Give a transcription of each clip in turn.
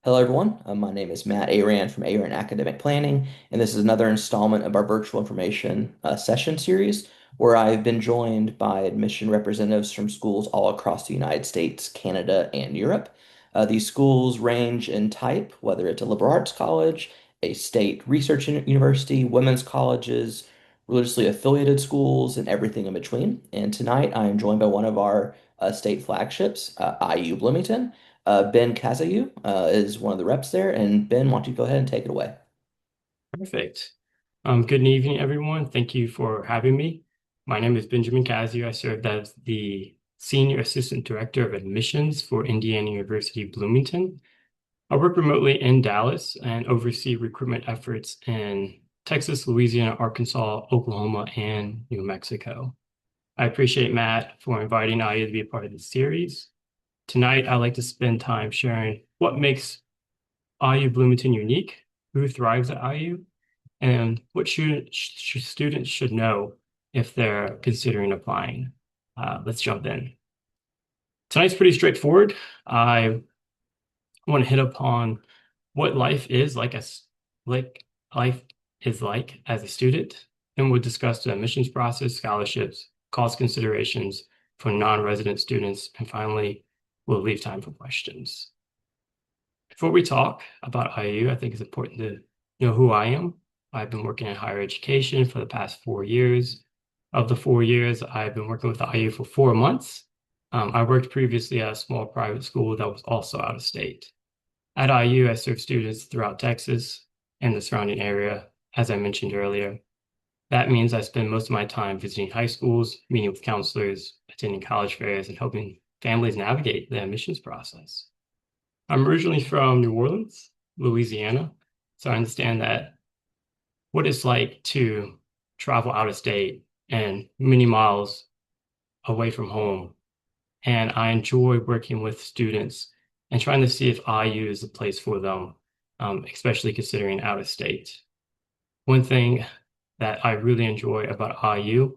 Hello, everyone. My name is Matt Aran from Aran Academic Planning, and this is another installment of our virtual information session series where I've been joined by admission representatives from schools all across the United States, Canada, and Europe. These schools range in type, whether it's a liberal arts college, a state research university, women's colleges, religiously affiliated schools, and everything in between. And tonight I am joined by one of our state flagships, IU Bloomington. Ben Cazayoux is one of the reps there. And Ben, why don't you go ahead and take it away? Perfect. Good evening, everyone. Thank you for having me. My name is Benjamin Cazayoux. I served as the Senior Assistant Director of Admissions for Indiana University-Bloomington. I work remotely in Dallas and oversee recruitment efforts in Texas, Louisiana, Arkansas, Oklahoma, and New Mexico. I appreciate Matt for inviting IU to be a part of this series. Tonight, I'd like to spend time sharing what makes IU Bloomington unique, who thrives at IU, and what students should know if they're considering applying. Let's jump in. Tonight's pretty straightforward. I want to hit upon what life is like life is like as a student, and we'll discuss the admissions process, scholarships, cost considerations for non-resident students, and finally, we'll leave time for questions. Before we talk about IU, I think it's important to know who I am. I've been working in higher education for the past 4 years. Of the 4 years, I've been working with IU for 4 months. I worked previously at a small private school that was also out of state. At IU, I serve students throughout Texas and the surrounding area, as I mentioned earlier. That means I spend most of my time visiting high schools, meeting with counselors, attending college fairs, and helping families navigate the admissions process. I'm originally from New Orleans, Louisiana, so I understand that what it's like to travel out of state and many miles away from home. And I enjoy working with students and trying to see if IU is a place for them, especially considering out of state. One thing that I really enjoy about IU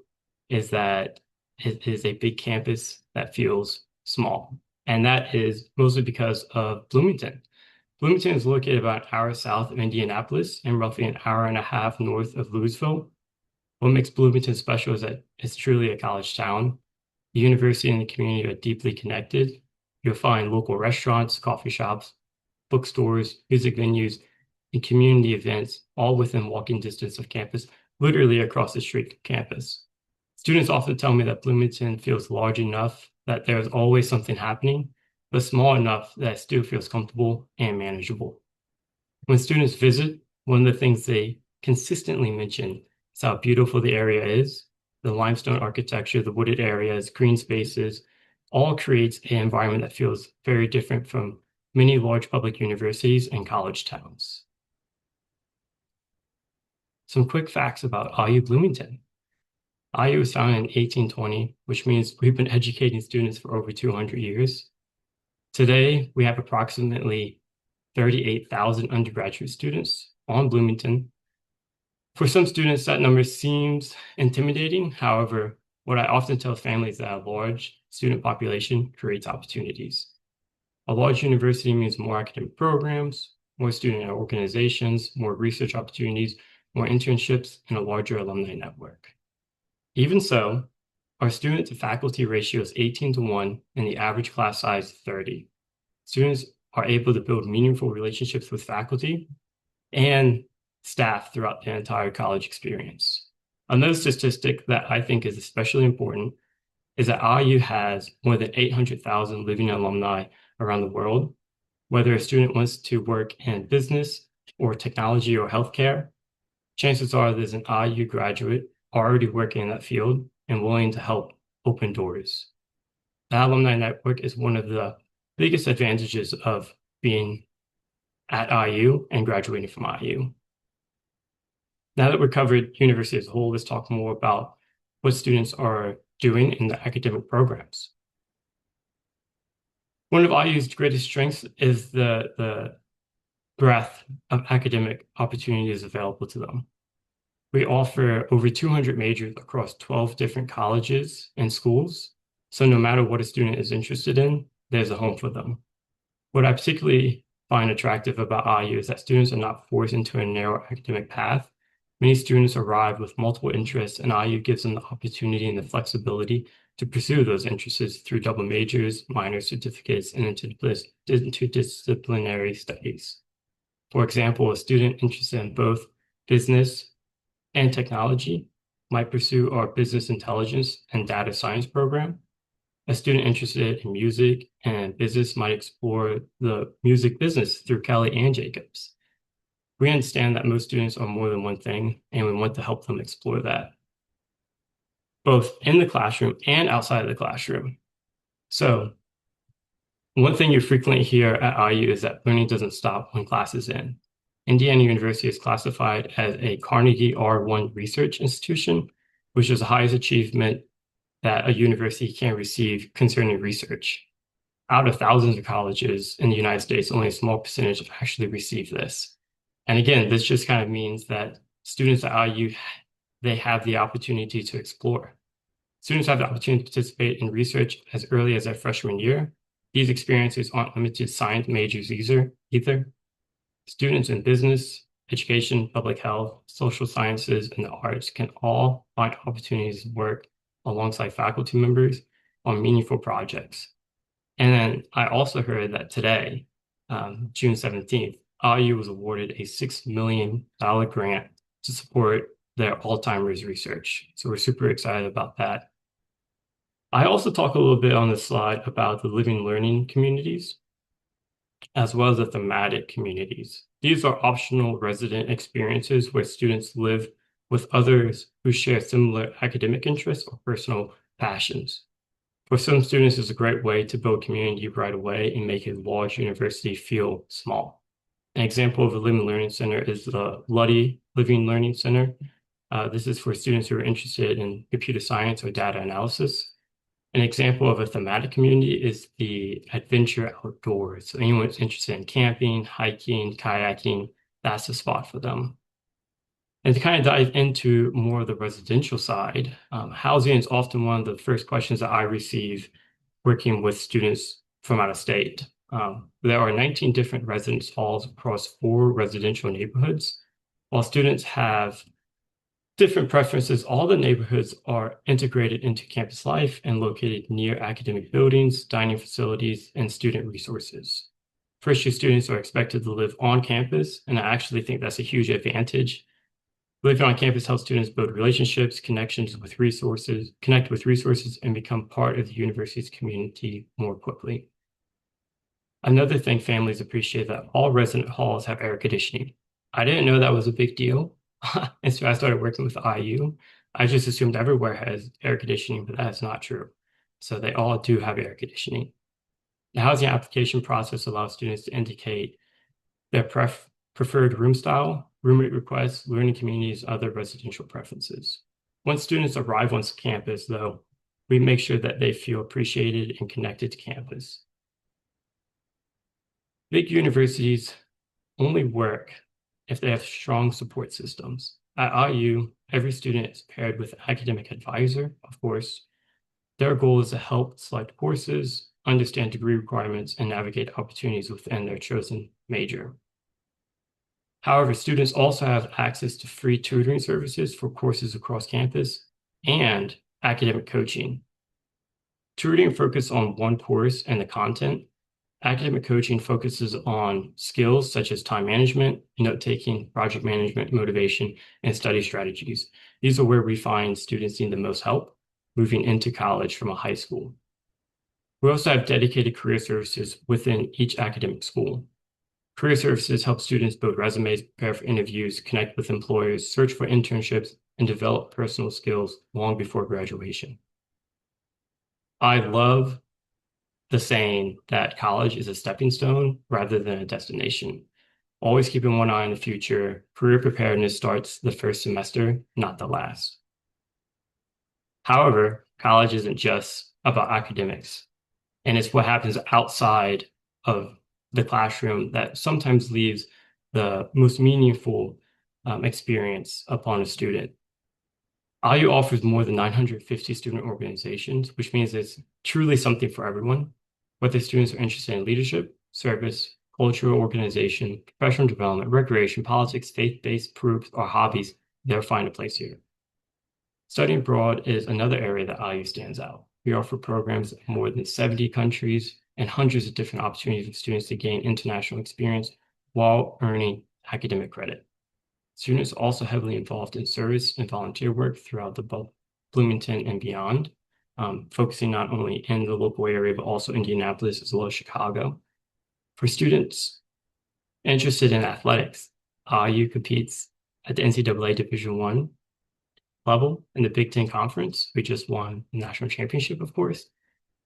is that it is a big campus that feels small. And that is mostly because of Bloomington. Bloomington is located about an hour south of Indianapolis and roughly an hour and a half north of Louisville. What makes Bloomington special is that it's truly a college town. The university and the community are deeply connected. You'll find local restaurants, coffee shops, bookstores, music venues, and community events all within walking distance of campus, literally across the street from campus. Students often tell me that Bloomington feels large enough that there's always something happening, but small enough that it still feels comfortable and manageable. When students visit, one of the things they consistently mention is how beautiful the area is. The limestone architecture, the wooded areas, green spaces, all creates an environment that feels very different from many large public universities and college towns. Some quick facts about IU Bloomington. IU was founded in 1820, which means we've been educating students for over 200 years. Today, we have approximately 38,000 undergraduate students on Bloomington. For some students, that number seems intimidating. However, what I often tell families is that a large student population creates opportunities. A large university means more academic programs, more student organizations, more research opportunities, more internships, and a larger alumni network. Even so, our student to faculty ratio is 18 to 1 and the average class size is 30. Students are able to build meaningful relationships with faculty and staff throughout the entire college experience. Another statistic that I think is especially important is that IU has more than 800,000 living alumni around the world. Whether a student wants to work in business or technology or healthcare, chances are there's an IU graduate already working in that field and willing to help open doors. The alumni network is one of the biggest advantages of being at IU and graduating from IU. Now that we've covered university as a whole, let's talk more about what students are doing in the academic programs. One of IU's greatest strengths is the breadth of academic opportunities available to them. We offer over 200 majors across 12 different colleges and schools. So no matter what a student is interested in, there's a home for them. What I particularly find attractive about IU is that students are not forced into a narrow academic path. Many students arrive with multiple interests, and IU gives them the opportunity and the flexibility to pursue those interests through double majors, minor certificates, and interdisciplinary studies. For example, a student interested in both business and technology might pursue our business intelligence and data science program. A student interested in music and business might explore the music business through Kelly and Jacobs. We understand that most students are more than one thing, and we want to help them explore that, both in the classroom and outside of the classroom. So, one thing you frequently hear at IU is that learning doesn't stop when class is in. Indiana University is classified as a Carnegie R1 research institution, which is the highest achievement that a university can receive concerning research. Out of thousands of colleges in the United States, only a small percentage actually receive this. And again, this just kind of means that students at IU, they have the opportunity to explore. Students have the opportunity to participate in research as early as their freshman year. These experiences aren't limited to science majors either. Students in business, education, public health, social sciences, and the arts can all find opportunities to work alongside faculty members on meaningful projects. And then I also heard that today, June 17th, IU was awarded a $6 million grant to support their Alzheimer's research. So we're super excited about that. I also talk a little bit on this slide about the living learning communities, as well as the thematic communities. These are optional resident experiences where students live with others who share similar academic interests or personal passions. For some students, it's a great way to build community right away and make a large university feel small. An example of a living learning center is the Luddy Living Learning Center. This is for students who are interested in computer science or data analysis. An example of a thematic community is the adventure outdoors. So anyone who's interested in camping, hiking, kayaking, that's the spot for them. And to kind of dive into more of the residential side, housing is often one of the first questions that I receive working with students from out of state. There are 19 different residence halls across 4 residential neighborhoods. While students have different preferences, all the neighborhoods are integrated into campus life and located near academic buildings, dining facilities, and student resources. First-year students are expected to live on campus, and I actually think that's a huge advantage. Living on campus helps students build relationships, connect with resources, and become part of the university's community more quickly. Another thing families appreciate that all resident halls have air conditioning. I didn't know that was a big deal. And so I started working with IU. I just assumed everywhere has air conditioning, but that's not true. So they all do have air conditioning. The housing application process allows students to indicate their preferred room style, roommate requests, learning communities, other residential preferences. Once students arrive on campus, though, we make sure that they feel appreciated and connected to campus. Big universities only work if they have strong support systems. At IU, every student is paired with an academic advisor, of course. Their goal is to help select courses, understand degree requirements, and navigate opportunities within their chosen major. However, students also have access to free tutoring services for courses across campus and academic coaching. Tutoring focuses on one course and the content. Academic coaching focuses on skills such as time management, note-taking, project management, motivation, and study strategies. These are where we find students need the most help moving into college from a high school. We also have dedicated career services within each academic school. Career services help students build resumes, prepare for interviews, connect with employers, search for internships, and develop personal skills long before graduation. I love the saying that college is a stepping stone rather than a destination. Always keeping one eye on the future, career preparedness starts the first semester, not the last. However, college isn't just about academics, and it's what happens outside of the classroom that sometimes leaves the most meaningful experience upon a student. IU offers more than 950 student organizations, which means it's truly something for everyone, whether students are interested in leadership, service, cultural organization, professional development, recreation, politics, faith-based groups, or hobbies, they'll find a place here. Studying abroad is another area that IU stands out. We offer programs in more than 70 countries and hundreds of different opportunities for students to gain international experience while earning academic credit. Students are also heavily involved in service and volunteer work throughout the Bloomington and beyond, focusing not only in the local area, but also Indianapolis as well as Chicago. For students interested in athletics, IU competes at the NCAA Division I level in the Big Ten Conference. We just won the national championship, of course.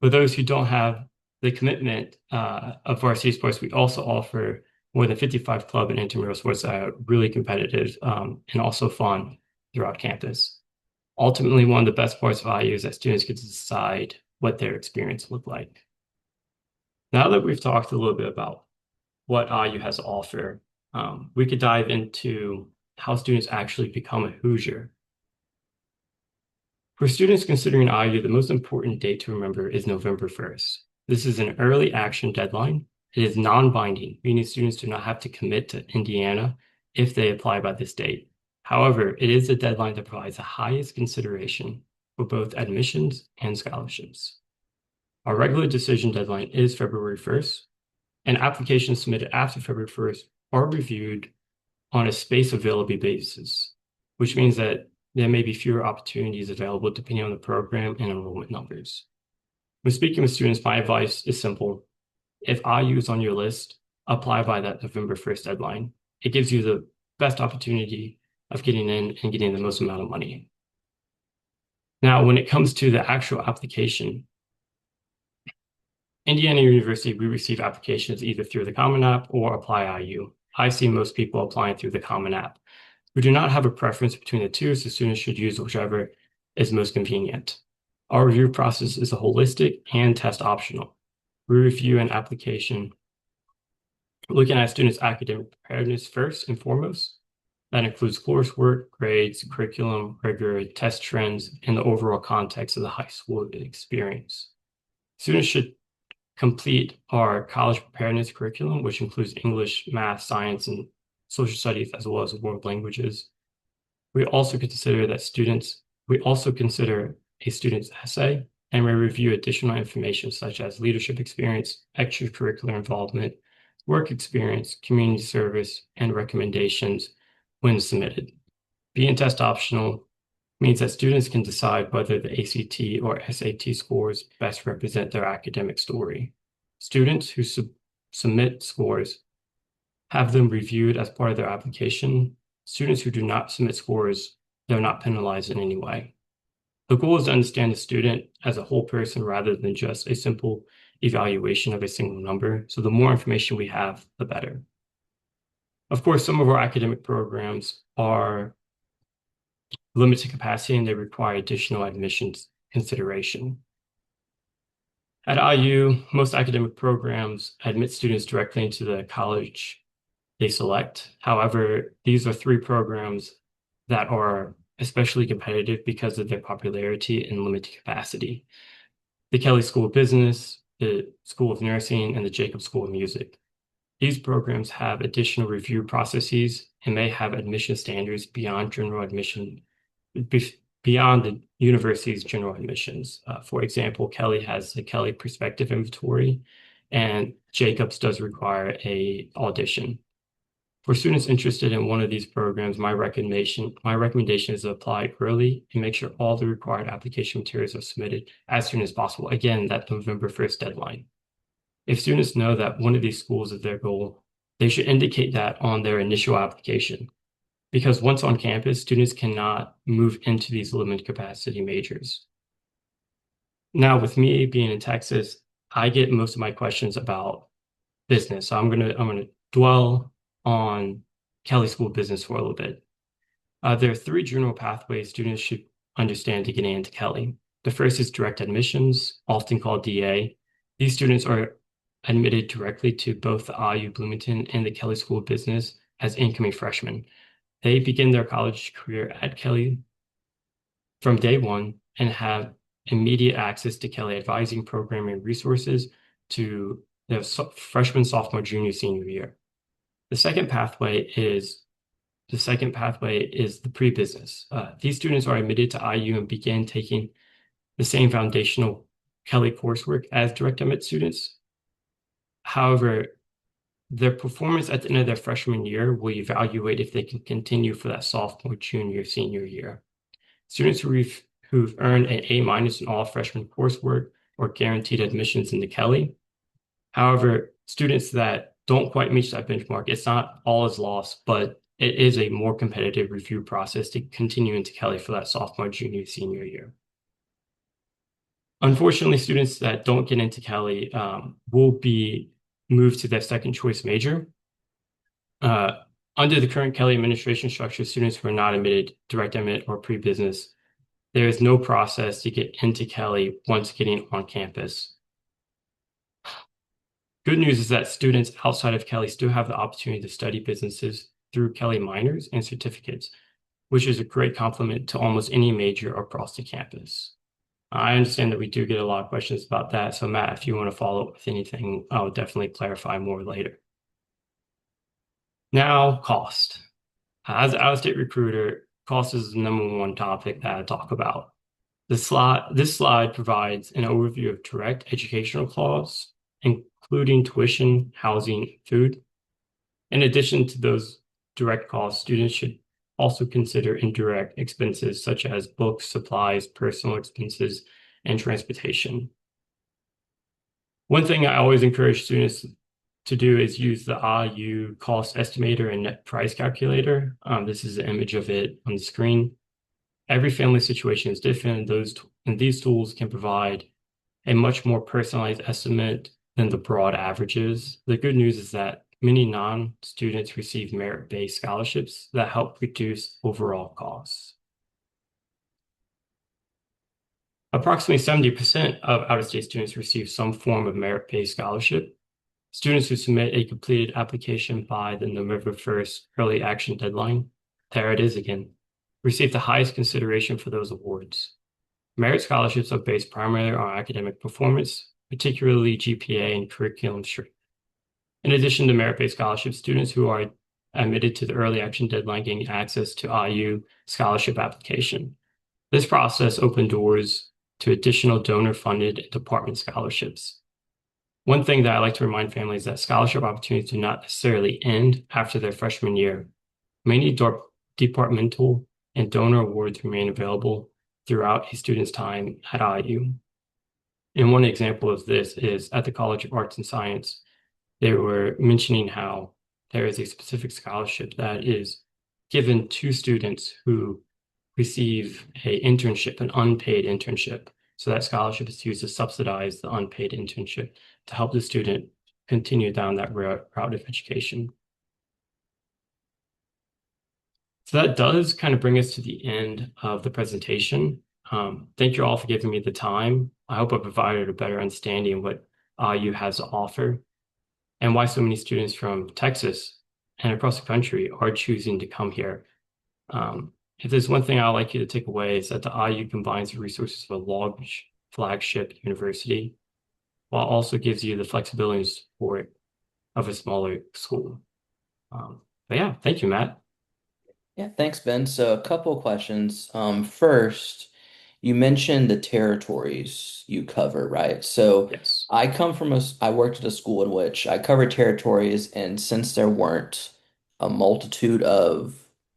For those who don't have the commitment of varsity sports, we also offer more than 55 club and intramural sports that are really competitive and also fun throughout campus. Ultimately, one of the best parts of IU is that students get to decide what their experience look like. Now that we've talked a little bit about what IU has to offer, we could dive into how students actually become a Hoosier. For students considering IU, the most important date to remember is November 1st. This is an early action deadline. It is non-binding, meaning students do not have to commit to Indiana if they apply by this date. However, it is a deadline that provides the highest consideration for both admissions and scholarships. Our regular decision deadline is February 1st, and applications submitted after February 1st are reviewed on a space availability basis, which means that there may be fewer opportunities available depending on the program and enrollment numbers. When speaking with students, my advice is simple. If IU is on your list, apply by that November 1st deadline. It gives you the best opportunity of getting in and getting the most amount of money. Now, when it comes to the actual application, Indiana University, we receive applications either through the Common App or Apply IU. I see most people applying through the Common App. We do not have a preference between the two, so students should use whichever is most convenient. Our review process is a holistic and test optional. We review an application looking at students' academic preparedness first and foremost. That includes coursework, grades, curriculum, rigor, test trends, and the overall context of the high school experience. Students should complete our college preparedness curriculum, which includes English, math, science, and social studies, as well as world languages. We also consider a student's essay, and we review additional information such as leadership experience, extracurricular involvement, work experience, community service, and recommendations when submitted. Being test optional means that students can decide whether the ACT or SAT scores best represent their academic story. Students who submit scores have them reviewed as part of their application. Students who do not submit scores, they're not penalized in any way. The goal is to understand the student as a whole person rather than just a simple evaluation of a single number. So the more information we have, the better. Of course, some of our academic programs are limited capacity and they require additional admissions consideration. At IU, most academic programs admit students directly into the college they select. However, these are three programs that are especially competitive because of their popularity and limited capacity. The Kelley School of Business, the School of Nursing, and the Jacobs School of Music. These programs have additional review processes and may have admission standards beyond general admission, beyond the university's general admissions. For example, Kelley has the Kelley Perspective Inventory, and Jacobs does require an audition. For students interested in one of these programs, my recommendation is to apply early and make sure all the required application materials are submitted as soon as possible. Again, that November 1st deadline. If students know that one of these schools is their goal, they should indicate that on their initial application. Because once on campus, students cannot move into these limited capacity majors. Now, with me being in Texas, I get most of my questions about business. So I'm gonna dwell on Kelley School of Business for a little bit. There are three general pathways students should understand to getting into Kelley. The first is direct admissions, often called DA. These students are admitted directly to both the IU Bloomington and the Kelley School of Business as incoming freshmen. They begin their college career at Kelley from day one and have immediate access to Kelley advising, programming resources to They have freshman, sophomore, junior, senior year. The second pathway is the pre-business. These students are admitted to IU and begin taking the same foundational Kelly coursework as direct admit students. However, their performance at the end of their freshman year will evaluate if they can continue for that sophomore, junior, senior year. Students who've earned an A- in all freshman coursework or guaranteed admissions into Kelly. However, students that don't quite meet that benchmark, it's not all is lost, but it is a more competitive review process to continue into Kelly for that sophomore, junior, senior year. Unfortunately, students that don't get into Kelly will be moved to their second choice major. Uh, Under the current Kelly administration structure, students who are not admitted direct admit or pre-business, there is no process to get into Kelly once getting on campus. Good news is that students outside of Kelly still have the opportunity to study businesses through Kelly minors and certificates, which is a great complement to almost any major across the campus. I understand that we do get a lot of questions about that. So Matt, if you want to follow up with anything, I'll definitely clarify more later. Now, cost. As an out-of-state recruiter, cost is the number one topic that I talk about. This slide provides an overview of direct educational costs, including tuition, housing, food. In addition to those direct costs, students should also consider indirect expenses such as books, supplies, personal expenses, and transportation. One thing I always encourage students to do is use the IU cost estimator and net price calculator. This is an image of it on the screen. Every family situation is different, and these tools can provide a much more personalized estimate than the broad averages. The good news is that many non-students receive merit-based scholarships that help reduce overall costs. Approximately 70% of out-of-state students receive some form of merit-based scholarship. Students who submit a completed application by the November 1st early action deadline, there it is again, receive the highest consideration for those awards. Merit scholarships are based primarily on academic performance, particularly GPA and curriculum strength. In addition to merit-based scholarships, students who are admitted to the early action deadline gain access to IU scholarship application. This process opened doors to additional donor-funded department scholarships. One thing that I like to remind families is that scholarship opportunities do not necessarily end after their freshman year. Many departmental and donor awards remain available throughout a student's time at IU. And one example of this is at the College of Arts and Science, they were mentioning how there is a specific scholarship that is given to students who receive an unpaid internship. So that scholarship is used to subsidize the unpaid internship to help the student continue down that route of education. So that does kind of bring us to the end of the presentation. Thank you all for giving me the time. I hope I provided a better understanding of what IU has to offer and why so many students from Texas and across the country are choosing to come here. If there's one thing I'd like you to take away, is that the IU combines the resources of a large flagship university while also gives you the flexibility and support of a smaller school. But yeah, thank you, Matt. Yeah, thanks, Ben. So a couple of questions. First, you mentioned the territories you cover, right? So Yes. I worked at a school in which I covered territories, and since there weren't a multitude of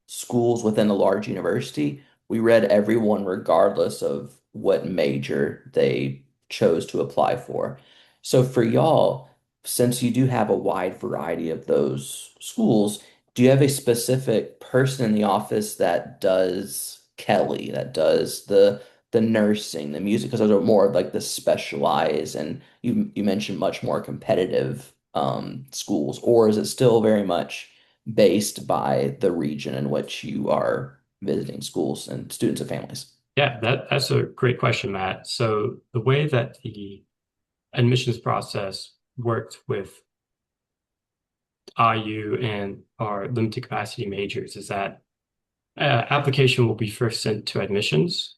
schools within a large university, we read everyone regardless of what major they chose to apply for. So for y'all, since you do have a wide variety of those schools, do you have a specific person in the office that does Kelly, that does the nursing, the music, because those are more of like the specialized, and you mentioned much more competitive schools, or is it still very much based by the region in which you are visiting schools and students and families? Yeah, that's a great question, Matt. So the way that the admissions process worked with IU and our limited capacity majors is that application will be first sent to admissions.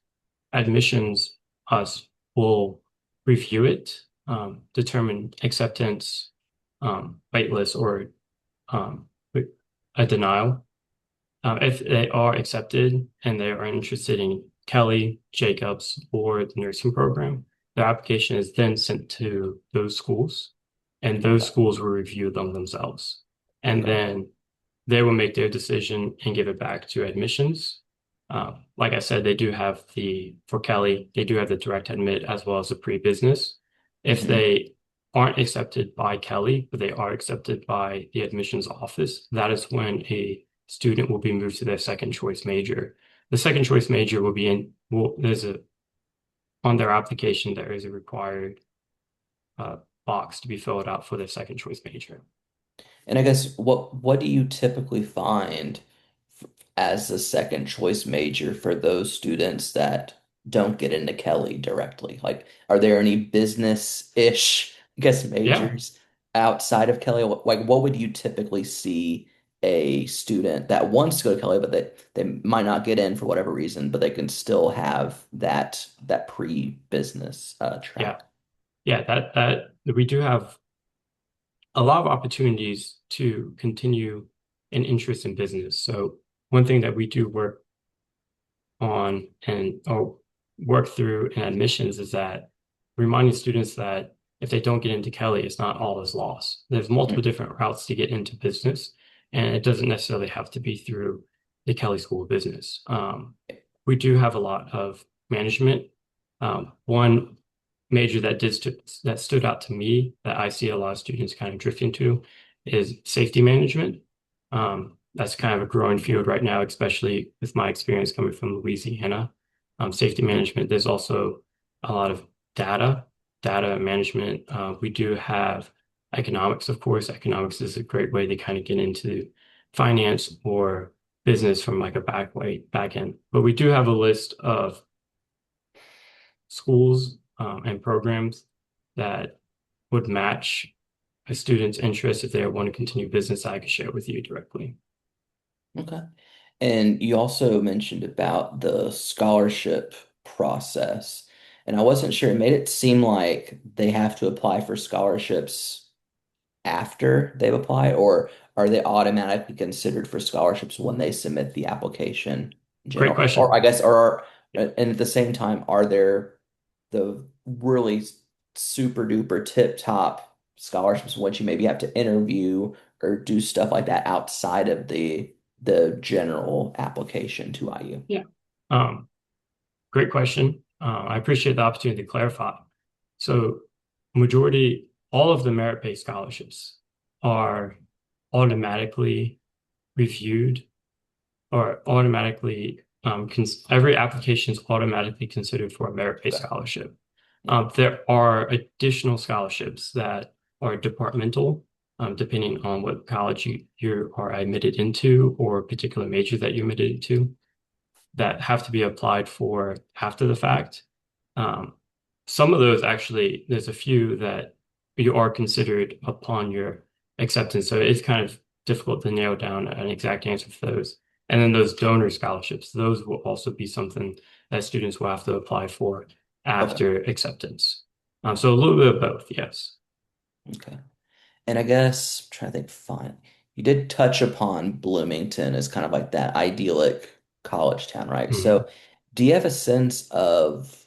Admissions us will review it determine acceptance, waitlist, or um, a denial. If they are accepted and they are interested in Kelly, Jacobs, or the nursing program, their application is then sent to those schools, and those Okay. schools will review them themselves. And Okay. then they will make their decision and give it back to admissions. Like I said, they do have for Kelly, they do have the direct admit as well as the pre-business. If Hmm. they aren't accepted by Kelly, but they are accepted by the admissions office, that is when a student will be moved to their second choice major. The second choice major will be on their application, there is a required uh, box to be filled out for their second choice major. And I guess what do you typically find f as the second choice major for those students that don't get into Kelly directly? Like, are there any business-ish, I guess, Yeah, majors outside of Kelly? Like, what would you typically see a student that wants to go to Kelly, but they might not get in for whatever reason, but they can still have that pre-business yeah, track? yeah. That we do have a lot of opportunities to continue an interest in business. So one thing that we do work on and or work through in admissions is that reminding students that if they don't get into Kelly, it's not all is lost. There's multiple different routes to get into business, and it doesn't necessarily have to be through the Kelly School of Business. We do have a lot of management. One major that stood out to me that I see a lot of students kind of drift into is safety management. That's kind of a growing field right now, especially with my experience coming from Louisiana. Safety management, there's also a lot of data, data management. We do have economics, of course. Economics is a great way to kind of get into finance or business from like a back end. But we do have a list of schools and programs that would match a student's interest if they want to continue business. I could share with you directly. Okay. And you also mentioned about the scholarship process. And I wasn't sure. It made it seem like they have to apply for scholarships after they've applied, or are they automatically considered for scholarships when they submit the application in Great general? Or question. I guess, and at the same time, are there the really super duper tip top scholarships once you maybe have to interview or do stuff like that outside of the general application to IU? Yeah. Um, Great question. I appreciate the opportunity to clarify. So, all of the merit-based scholarships are automatically reviewed or automatically, every application is automatically considered for a merit-based Okay. scholarship. Yeah. There are additional scholarships that are departmental, depending on what college you are admitted into or a particular major that you're admitted into that have to be applied for after the fact. Um, some of those actually, there's a few that you are considered upon your acceptance. So it's kind of difficult to nail down an exact answer for those. And then those donor scholarships, those will also be something that students will have to apply for Okay. after acceptance. So a little bit of both, yes. Okay. And I guess I'm trying to think, fine. You did touch upon Bloomington as kind of like that idyllic college town, right? Mhm. So do you have a sense of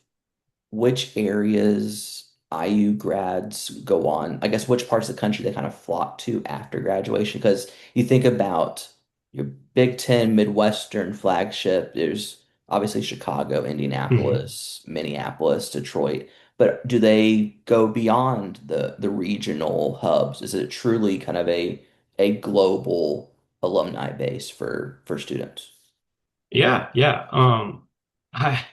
which areas IU grads go on? I guess which parts of the country they kind of flock to after graduation? Because you think about your Big Ten Midwestern flagship, there's obviously Chicago, Mhm. Indianapolis, Minneapolis, Detroit. But do they go beyond the regional hubs? Is it truly kind of a global alumni base for students? Yeah, yeah. I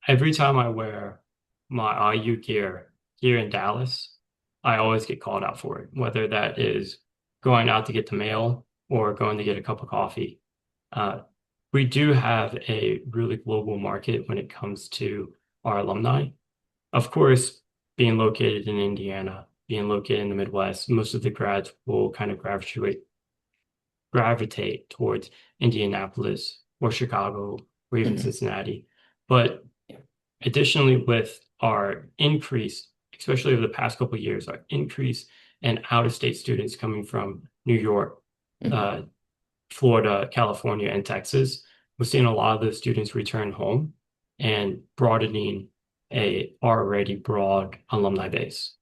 Every time I wear my IU gear here in Dallas, I always get called out for it, whether that is going out to get the mail or going to get a cup of coffee. Uh, we do have a really global market when it comes to our alumni. Of course, being located in Indiana, being located in the Midwest, most of the grads will kind of gravitate towards Indianapolis or Chicago or even Hmm. Cincinnati. But additionally, with our increased especially over the past couple of years, our increase in out-of-state students coming from New York, Mhm. uh, Florida, California, and Texas. We're seeing a lot of those students return home and broadening a already broad alumni base.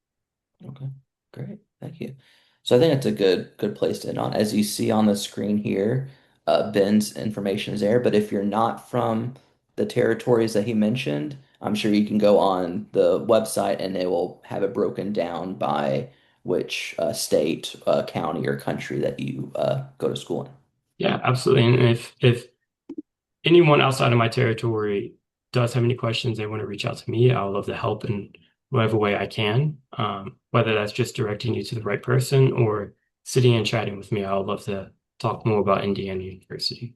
Okay, great. Thank you. So I think that's a good place to end on. As you see on the screen here, Ben's information is there, but if you're not from the territories that he mentioned, I'm sure you can go on the website and it will have it broken down by which state, county, or country that you go to school in. Yeah, absolutely. And if anyone outside of my territory does have any questions, they want to reach out to me, I would love to help in whatever way I can. Whether that's just directing you to the right person or sitting and chatting with me, I would love to talk more about Indiana University.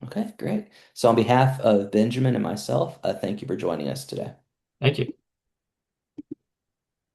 Okay, great. So on behalf of Benjamin and myself, thank you for joining us today. Thank you.